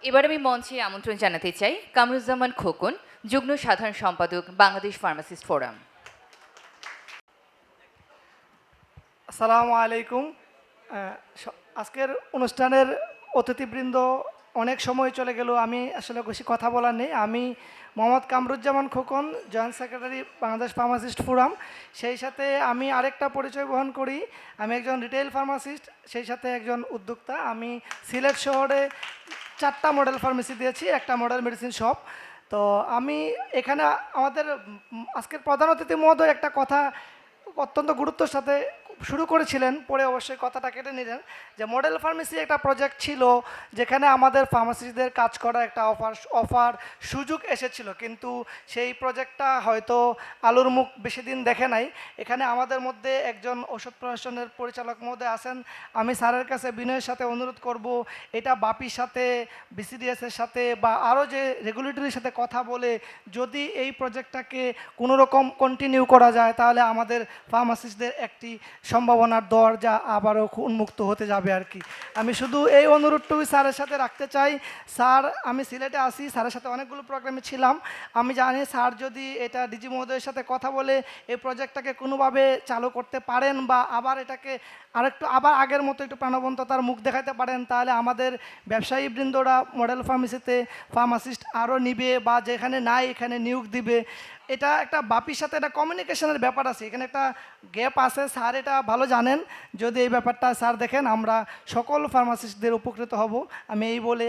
এবার আমি মঞ্চে আমন্ত্রণ জানাতে চাই কামরুজ্জামান খোকন, যুগ্ম সাধারণ সম্পাদক, বাংলাদেশ ফার্মাসিস্ট ফোরাম। আসসালামু আলাইকুম। আজকের অনুষ্ঠানের অতিথিবৃন্দ, অনেক সময় চলে গেল, আমি আসলে বেশি কথা বলার নেই। আমি Mohammad Kamruzzaman Khokon, joint secretary, Bangladesh pharmacist forum. সেই সাথে আমি আরেকটা পরিচয় বহন করি, আমি একজন রিটেইল ফার্মাসিস্ট, সেই সাথে একজন উদ্যোক্তা। আমি সিলেট শহরে 4টা মডেল ফার্মেসি দিয়েছি, একটা মডেল মেডিসিন শপ। তো আমি এখানে আমাদের আজকের প্রধান অতিথি মহোদয় একটা কথা অত্যন্ত গুরুত্বের সাথে শুরু করেছিলেন, পরে অবশ্যই কথাটা কেটে নিলেন, যে মডেল ফার্মেসি একটা প্রজেক্ট ছিল যেখানে আমাদের ফার্মাসিস্টদের কাজ করা একটা অফার সুযোগ এসেছিল, কিন্তু সেই প্রজেক্টটা হয়তো আলোর মুখ বেশি দিন দেখে নাই। এখানে আমাদের মধ্যে একজন ওষুধ প্রশাসনের পরিচালক মহোদয় আছেন। আমি স্যারের কাছে বিনয়ের সাথে অনুরোধ করব, এটা বাপির সাথে, বিসিডিএসের সাথে বা আরও যে রেগুলেটরির সাথে কথা বলে যদি এই প্রজেক্টটাকে কোনো রকম কন্টিনিউ করা যায়, তাহলে আমাদের ফার্মাসিস্টদের একটি সম্ভাবনার দরজা আবারও উন্মুক্ত হতে যাবে আর কি। আমি শুধু এই অনুরোধটুকু স্যারের সাথে রাখতে চাই। স্যার, আমি সিলেটে আসি, স্যারের সাথে অনেকগুলো প্রোগ্রামে ছিলাম। আমি জানি স্যার যদি এটা ডিজি মহোদয়ের সাথে কথা বলে এই প্রজেক্টটাকে কোনোভাবে চালু করতে পারেন বা আবার এটাকে আবার আগের মতো একটু প্রাণবন্ততার মুখ দেখাতে পারেন, তাহলে আমাদের ব্যবসায়ীবৃন্দরা মডেল ফার্মেসিতে ফার্মাসিস্ট আরও নিবে বা যেখানে নাই এখানে নিয়োগ দিবে। এটা একটা বাপির সাথে একটা কমিউনিকেশনের ব্যাপার আছে, এখানে একটা গ্যাপ আছে। স্যার এটা ভালো জানেন। যদি এই ব্যাপারটা স্যার দেখেন, আমরা সকল ফার্মাসিস্টদের উপকৃত হব। আমি এই বলে